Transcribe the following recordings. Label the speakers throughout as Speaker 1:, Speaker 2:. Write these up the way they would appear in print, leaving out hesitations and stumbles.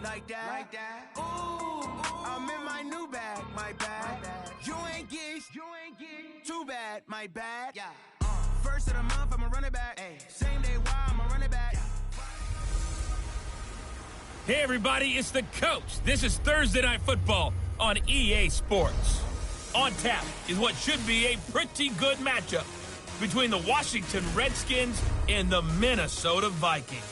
Speaker 1: like that. Ooh, I'm in my new bag, my bad. You ain't get too bad, my bad. Yeah. First of the month, I'ma run it back. Same day, why I'ma run it back.
Speaker 2: Hey everybody, it's the coach. This is Thursday Night Football on EA Sports. On tap is what should be a pretty good matchup between the Washington Redskins and the Minnesota Vikings.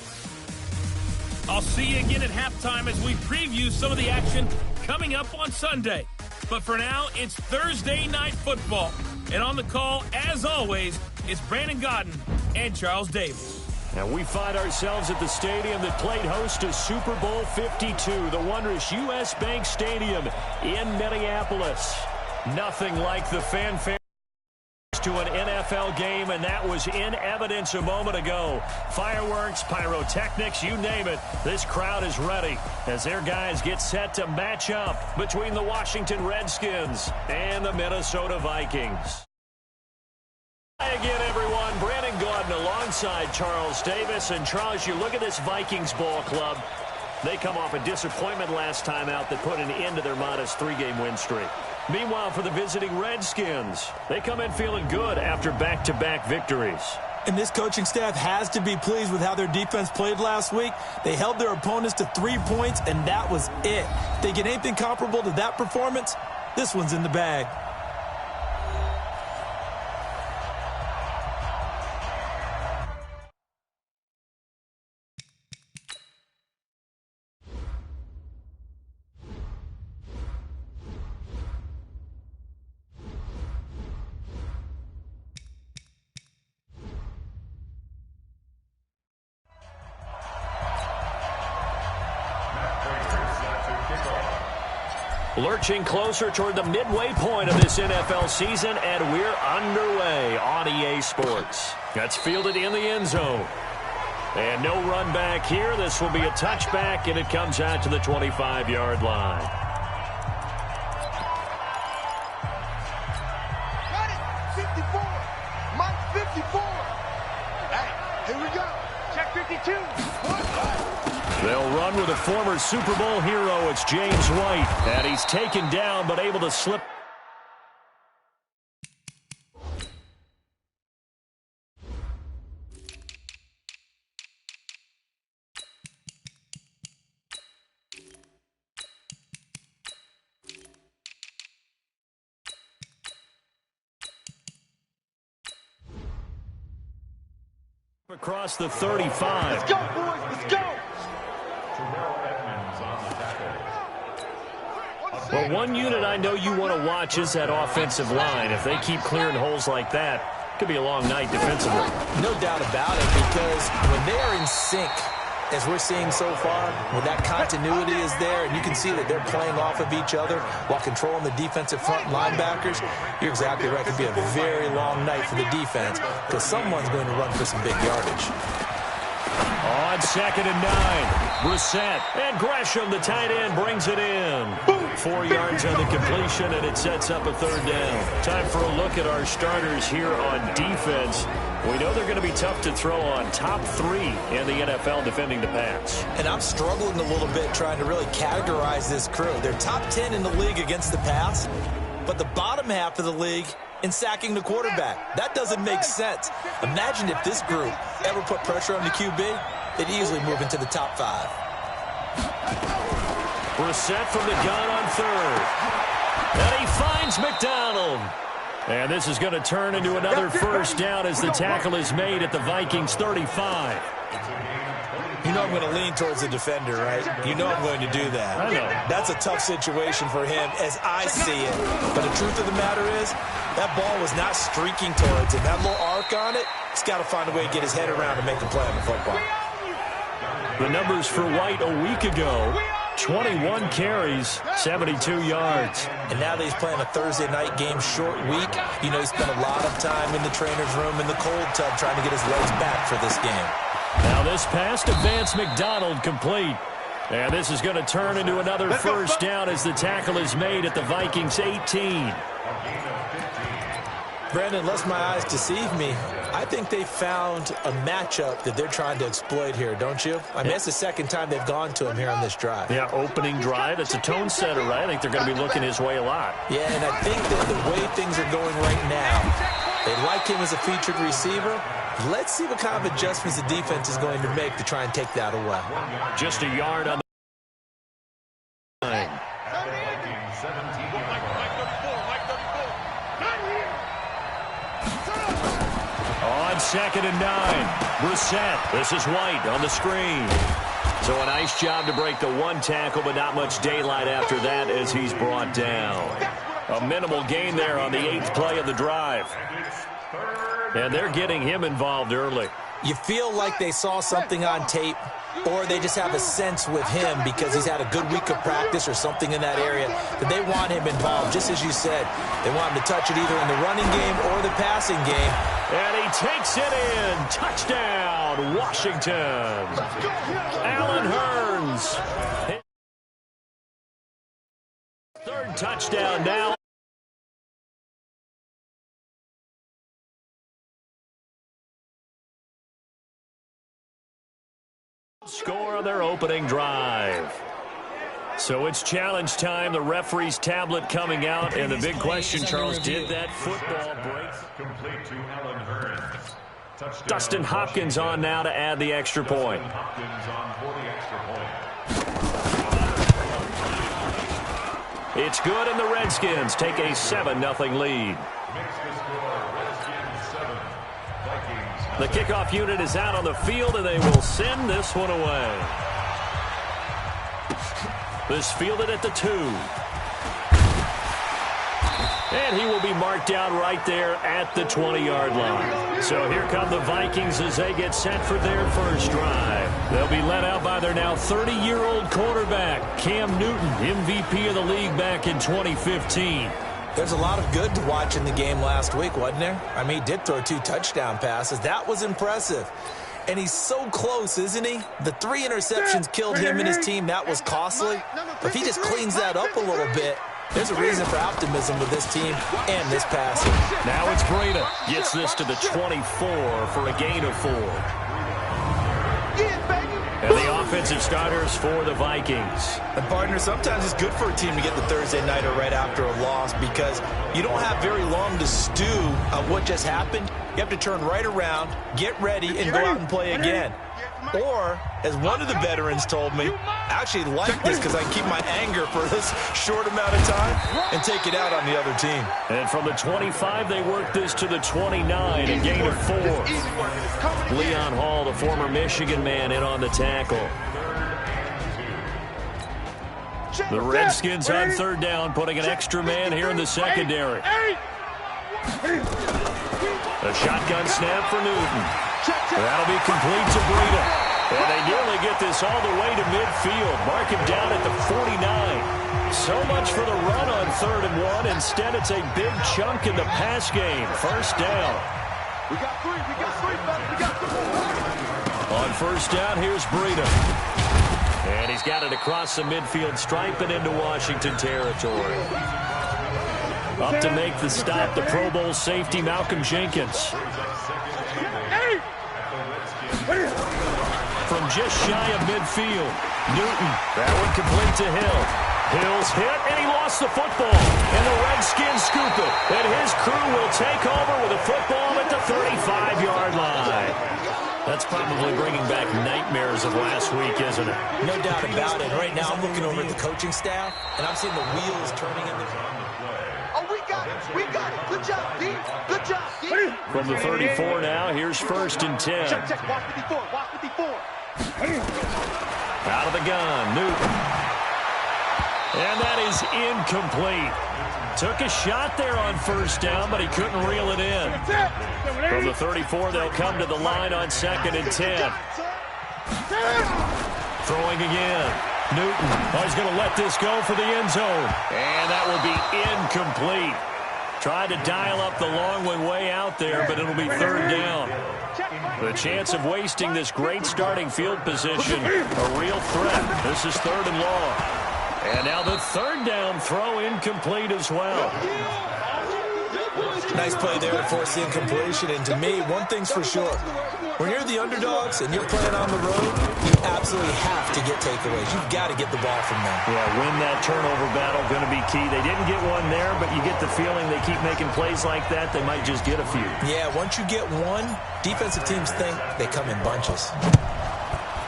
Speaker 2: I'll see you again at halftime as we preview some of the action coming up on Sunday. But for now, it's Thursday Night Football. And on the call, as always, it's Brandon Godden and Charles Davis.
Speaker 3: And we find ourselves at the stadium that played host to Super Bowl 52, the wondrous U.S. Bank Stadium in Minneapolis. Nothing like the fanfare to an NFL game, and that was in evidence a moment ago. Fireworks, pyrotechnics, you name it. This crowd is ready as their guys get set to match up between the Washington Redskins and the Minnesota Vikings. Hi again, everyone. Brandon Godden alongside Charles Davis. And Charles, you look at this Vikings ball club. They come off a disappointment last time out that put an end to their modest 3-game win streak. Meanwhile, for the visiting Redskins, they come in feeling good after back-to-back victories.
Speaker 4: And this coaching staff has to be pleased with how their defense played last week. They held their opponents to 3 points, and that was it. If they get anything comparable to that performance, this one's in the bag.
Speaker 3: Lurching closer toward the midway point of this NFL season, and we're underway on EA Sports. That's fielded in the end zone. And no run back here. This will be a touchback, and it comes out to the 25-yard line.
Speaker 5: Got it! 54! Mike 54! Hey, here we go! Check 52!
Speaker 3: They'll run with a former Super Bowl hero. It's James White. And he's taken down, but able to slip. Across the 35.
Speaker 5: Let's go, boys! Let's go!
Speaker 3: Well, one unit I know you want to watch is that offensive line. If they keep clearing holes like that, it could be a long night defensively.
Speaker 4: No doubt about it, because when they are in sync, as we're seeing so far, when that continuity is there, and you can see that they're playing off of each other while controlling the defensive front linebackers, you're exactly right. It could be a very long night for the defense because someone's going to run for some big yardage.
Speaker 3: On 2nd and 9, Brissett and Gresham, the tight end, brings it in. 4 yards on the completion, and it sets up a 3rd down. Time for a look at our starters here on defense. We know they're going to be tough to throw on. Top 3 in the NFL defending the pass.
Speaker 4: And I'm struggling a little bit trying to really categorize this crew. They're top 10 in the league against the pass, but the bottom half of the league in sacking the quarterback. That doesn't make sense. Imagine if this group ever put pressure on the QB, they'd easily move into the top 5.
Speaker 3: Brissett from the gun on 3rd. And he finds McDonald. And this is going to turn into another 1st down as the tackle is made at the Vikings 35.
Speaker 4: You know I'm going to lean towards the defender, right? You know I'm going to do that.
Speaker 3: I know.
Speaker 4: That's a tough situation for him as I see it. But the truth of the matter is, that ball was not streaking towards him. That little arc on it, he's got to find a way to get his head around and make a play on the football.
Speaker 3: The numbers for White a week ago, 21 carries, 72 yards.
Speaker 4: And now that he's playing a Thursday night game, short week, you know he spent a lot of time in the trainer's room in the cold tub trying to get his legs back for this game.
Speaker 3: Now this pass to Vance McDonald complete. And this is going to turn into another 1st down as the tackle is made at the Vikings 18.
Speaker 4: Brandon, unless my eyes deceive me, I I think they found a matchup that they're trying to exploit here, don't you? I mean, it's the second time they've gone to him here on this drive.
Speaker 3: Yeah, opening drive. It's a tone setter, right? I think they're going to be looking his way a lot.
Speaker 4: Yeah, and I think that the way things are going right now, they like him as a featured receiver. Let's see what kind of adjustments the defense is going to make to try and take that away.
Speaker 3: Just a yard on the line. On 2nd and 9, Brissett. This is White on the screen. So a nice job to break the one tackle, but not much daylight after that as he's brought down. A minimal gain there on the 8th play of the drive. And they're getting him involved early.
Speaker 4: You feel like they saw something on tape, or they just have a sense with him because he's had a good week of practice or something in that area that they want him involved. Just as you said, they want him to touch it either in the running game or the passing game.
Speaker 3: And he takes it in. Touchdown, Washington. Allen Hurns. Third touchdown now. Score on their opening drive. So it's challenge time. The referee's tablet coming out. And the big question, Charles, did that football break?
Speaker 6: Complete to Allen Hurns.
Speaker 3: Dustin Hopkins on now to add the extra point.
Speaker 6: Hopkins on for the extra point.
Speaker 3: It's good, and the Redskins take a 7-0 lead. The kickoff unit is out on the field, and they will send this one away. This fielded at the 2. And he will be marked down right there at the 20-yard line. So here come the Vikings as they get set for their first drive. They'll be led out by their now 30-year-old quarterback, Cam Newton, MVP of the league back in 2015.
Speaker 4: There's a lot of good to watch in the game last week, wasn't there? I mean, he did throw 2 touchdown passes. That was impressive. And he's so close, isn't he? The 3 interceptions killed him and his team. That was costly. But if he just cleans that up a little bit, there's a reason for optimism with this team and this passing.
Speaker 3: Now it's Breida. Gets this to the 24 for a gain of 4. And the offensive starters for the Vikings.
Speaker 4: And partner, sometimes it's good for a team to get the Thursday nighter right after a loss because you don't have very long to stew on what just happened. You have to turn right around, get ready, and go out and play again. Or, as one of the veterans told me, I actually like this because I can keep my anger for this short amount of time and take it out on the other team.
Speaker 3: And from the 25, they work this to the 29, a gain of 4. Leon Hall, the former Michigan man, in on the tackle. The Redskins on 3rd down, putting an extra man here in the secondary. A shotgun snap for Newton. That'll be complete to Breida. And they nearly get this all the way to midfield. Mark him down at the 49. So much for the run on 3rd and 1. Instead, it's a big chunk in the pass game. First down.
Speaker 5: We got 3. We got 3, fellas. We got 3.
Speaker 3: On first down, here's Breida. And he's got it across the midfield stripe and into Washington territory. Up to make the stop, the Pro Bowl safety, Malcolm Jenkins. From just shy of midfield, Newton. That one complete to Hill. Hill's hit, and he lost the football. And the Redskins scoop it. And his crew will take over with a football at the 35-yard line. That's probably bringing back nightmares of last week, isn't it?
Speaker 4: No doubt about it. Right now, I'm looking over at the coaching staff, and I'm seeing the wheels turning in the...
Speaker 5: Oh, we got it. We got it. Good job, D. Good job, D.
Speaker 3: From the 34 now, here's 1st and 10.
Speaker 5: Check. Watch 54. Watch 54.
Speaker 3: Out of the gun, Newton. And that is incomplete. Took a shot there on 1st down, but he couldn't reel it in. From the 34, they'll come to the line on 2nd and 10. Throwing again. Newton. Oh, he's going to let this go for the end zone. And that will be incomplete. Tried to dial up the long one way out there, but it'll be 3rd down. The chance of wasting this great starting field position, a real threat. This is 3rd and long. And now the 3rd down throw incomplete as well.
Speaker 4: Nice play there to force the incompletion. And to me, one thing's for sure. When you're the underdogs and you're playing on the road, you absolutely have to get takeaways. You've got to get the ball from them.
Speaker 3: Yeah, win that turnover battle, going to be key. They didn't get one there, but you get the feeling they keep making plays like that, they might just get a few.
Speaker 4: Yeah, once you get one, defensive teams think they come in bunches.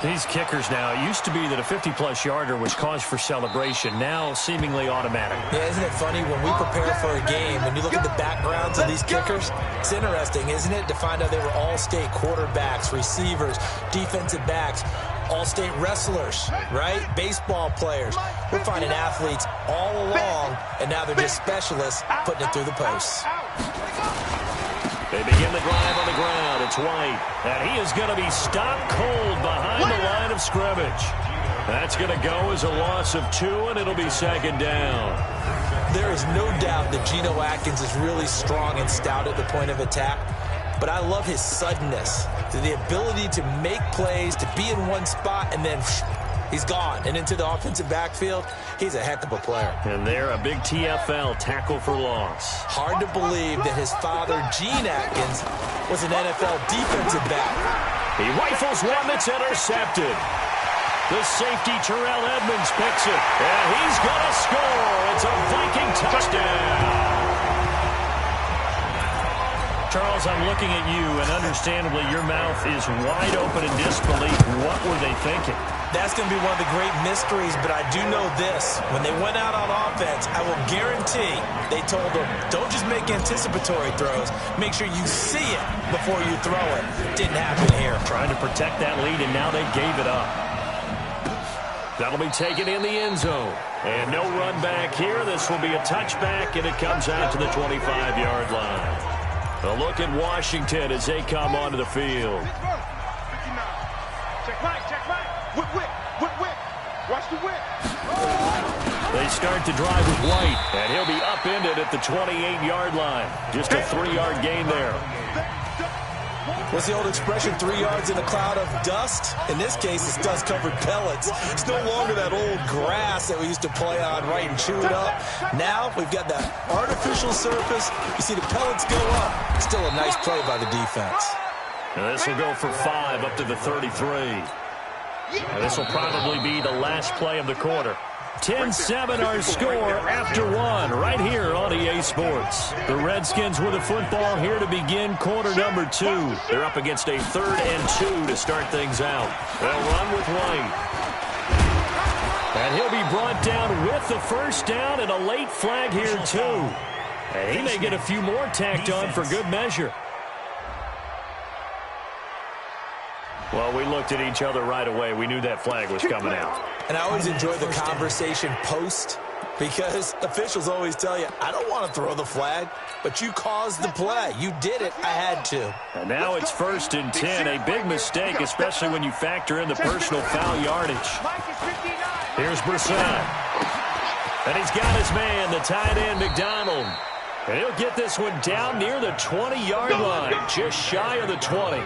Speaker 3: These kickers now, it used to be that a 50-plus yarder was cause for celebration. Now, seemingly automatic.
Speaker 4: Yeah, isn't it funny when we prepare for a game and you look at the backgrounds of these kickers? It's interesting, isn't it, to find out they were all-state quarterbacks, receivers, defensive backs, all-state wrestlers, right? Baseball players. We're finding athletes all along, and now they're just specialists putting it through the posts.
Speaker 3: They begin the drive on the ground. It's White. And he is going to be stopped cold behind the line of scrimmage. That's going to go as a loss of 2, and it'll be second down.
Speaker 4: There is no doubt that Geno Atkins is really strong and stout at the point of attack. But I love his suddenness, the ability to make plays, to be in one spot, and then he's gone. And into the offensive backfield, he's a heck of a player.
Speaker 3: And there, a big TFL, tackle for loss.
Speaker 4: Hard to believe that his father, Gene Atkins, was an NFL defensive back.
Speaker 3: He rifles one that's intercepted. The safety, Terrell Edmonds, picks it. And he's going to score. It's a Viking touchdown. Charles, I'm looking at you, and understandably, your mouth is wide open in disbelief. What were they thinking?
Speaker 4: That's going to be one of the great mysteries, but I do know this. When they went out on offense, I will guarantee they told them, don't just make anticipatory throws. Make sure you see it before you throw it. Didn't happen here.
Speaker 3: Trying to protect that lead, and now they gave it up. That'll be taken in the end zone. And no run back here. This will be a touchback, and it comes out to the 25-yard line. A look at Washington as they come onto the field.
Speaker 5: Check right. Whip. Watch the whip.
Speaker 3: They start to drive with White, and he'll be upended at the 28-yard line. Just a 3-yard gain there.
Speaker 4: What's the old expression, 3 yards in a cloud of dust? In this case, it's dust-covered pellets. It's no longer that old grass that we used to play on, right, and chew it up. Now we've got that artificial surface. You see the pellets go up. Still a nice play by the defense.
Speaker 3: Now this will go for 5 up to the 33. And this will probably be the last play of the quarter. 10-7 our score after 1 right here on EA Sports. The Redskins with the football here to begin quarter number 2. They're up against a 3rd and 2 to start things out. They'll run with White. And he'll be brought down with the first down and a late flag here too. And he may get a few more tacked on for good measure. Well, we looked at each other right away. We knew that flag was coming out.
Speaker 4: And I always enjoy the conversation post because officials always tell you, I don't want to throw the flag, but you caused the play. You did it. I had to.
Speaker 3: And now it's 1st and 10. A big mistake, especially when you factor in the personal foul yardage. Here's Brissett. And he's got his man, the tight end, McDonald. And he'll get this one down near the 20-yard line, just shy of the 20.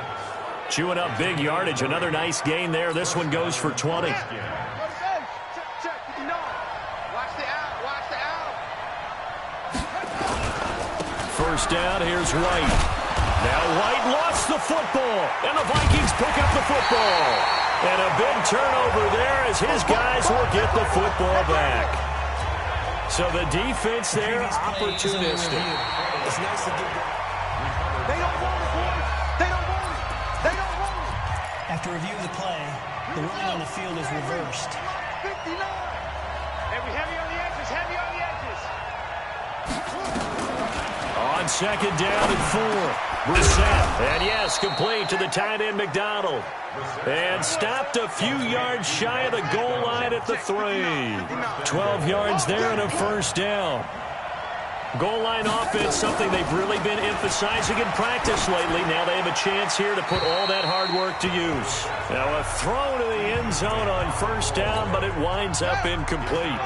Speaker 3: Chewing up big yardage. Another nice gain there. This one goes for 20.
Speaker 5: Watch the out.
Speaker 3: First down, here's White. Now White lost the football, and the Vikings pick up the football. And a big turnover there as his guys will get the football back. So the defense there, opportunistic.
Speaker 4: It's nice to get
Speaker 5: They don't want it, boys. They don't want it.
Speaker 7: After review of the play, the ruling on the field is reversed.
Speaker 5: 59. Heavy on the edges.
Speaker 3: On second down and 4. Brissett. And yes, complete to the tight end McDonald. And stopped a few yards shy of the goal line at the 3. 12 yards there and a first down. Goal line offense, something they've really been emphasizing in practice lately. Now they have a chance here to put all that hard work to use. Now a throw to the end zone on first down, but it winds up incomplete.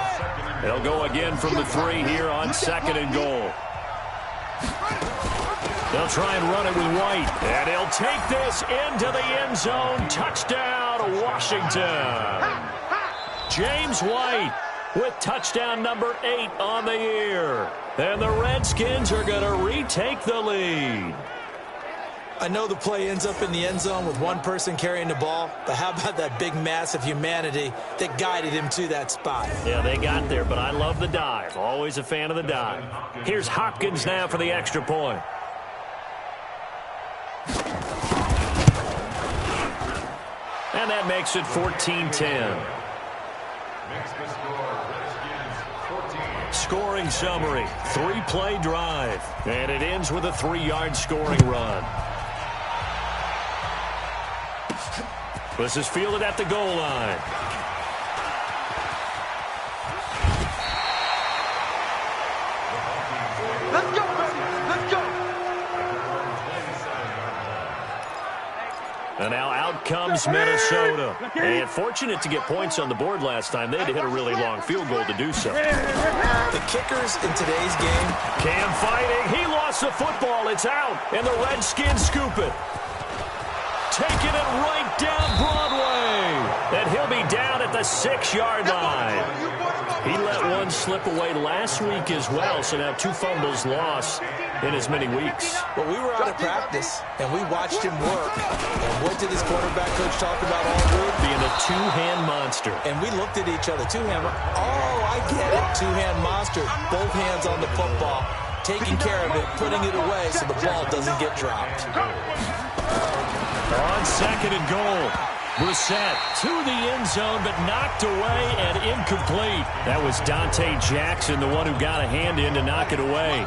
Speaker 3: They'll go again from the 3 here on 2nd and goal. They'll try and run it with White. And he'll take this into the end zone. Touchdown, Washington. James White. with touchdown number 8 on the year. And the Redskins are going to retake the lead.
Speaker 4: I know the play ends up in the end zone with one person carrying the ball, but how about that big mass of humanity that guided him to that spot?
Speaker 3: Yeah, they got there, but I love the dive. Always a fan of the dive. Here's Hopkins now for the extra point. And that makes it 14-10. Scoring summary, 3-play drive. And it ends with a 3-yard scoring run. This is fielded at the goal line.
Speaker 5: Let's go, baby. Let's go.
Speaker 3: And now out comes Minnesota. And fortunate to get points on the board last time. They had to hit a really long field goal to do so.
Speaker 4: The kickers in today's game.
Speaker 3: Cam fighting. He lost the football. It's out. And the Redskins scoop it. Taking it right down Broadway. And he'll be down at the 6-yard line. He let one slip away last week as well, so now 2 fumbles lost in as many weeks.
Speaker 4: Well, we were out of practice, and we watched him work. And what did his quarterback coach talk about all week?
Speaker 3: Being a 2-hand monster.
Speaker 4: And we looked at each other. 2-hand. Oh, I get it. 2-hand monster. Both hands on the football, taking care of it, putting it away so the ball doesn't get dropped.
Speaker 3: On 2nd and goal. Brissett to the end zone, but knocked away and incomplete. That was Dante Jackson, the one who got a hand in to knock it away.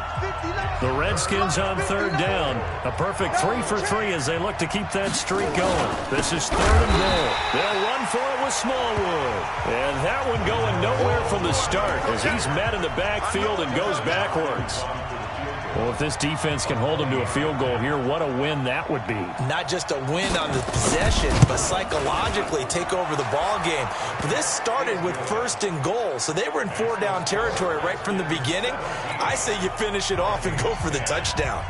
Speaker 3: The Redskins on 3rd down. A perfect 3 for 3 as they look to keep that streak going. This is 3rd and goal. They'll run for it with Smallwood. And that one going nowhere from the start as he's met in the backfield and goes backwards. Well, if this defense can hold them to a field goal here, what a win that would be.
Speaker 4: Not just a win on the possession, but psychologically take over the ball game. This started with 1st and goal, so they were in 4-down territory right from the beginning. I say you finish it off and go for the touchdown.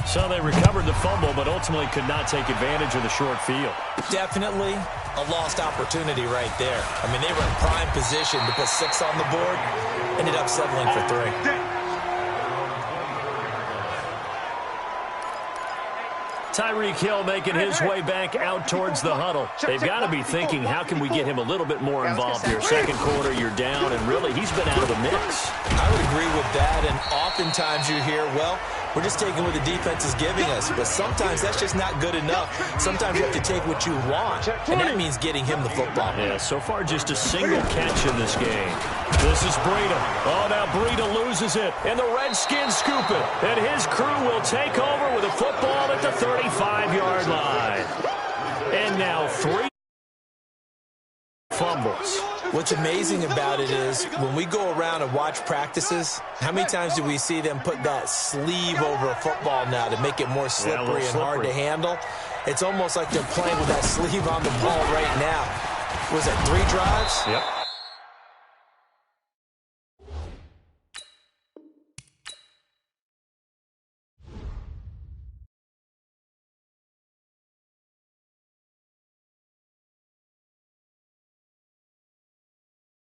Speaker 3: So they recovered the fumble, but ultimately could not take advantage of the short field.
Speaker 4: Definitely a lost opportunity right there. I mean, they were in prime position to put 6 on the board, ended up settling for 3.
Speaker 3: Tyreek Hill making his way back out towards the huddle. They've got to be thinking, how can we get him a little bit more involved here? 2nd quarter, you're down, and really, he's been out of the mix.
Speaker 4: I would agree with that, and oftentimes you hear, well, we're just taking what the defense is giving us, but sometimes that's just not good enough. Sometimes you have to take what you want, and that means getting him the football.
Speaker 3: Yeah, so far just a single catch in this game. This is Breida. Oh, now Breida loses it, and the Redskins scoop it. And his crew will take over with a football at the 35-yard line. And now 3 fumbles.
Speaker 4: What's amazing about it is when we go around and watch practices, how many times do we see them put that sleeve over a football now to make it more slippery and hard to handle? It's almost like they're playing with that sleeve on the ball right now. Was that 3 drives?
Speaker 3: Yep.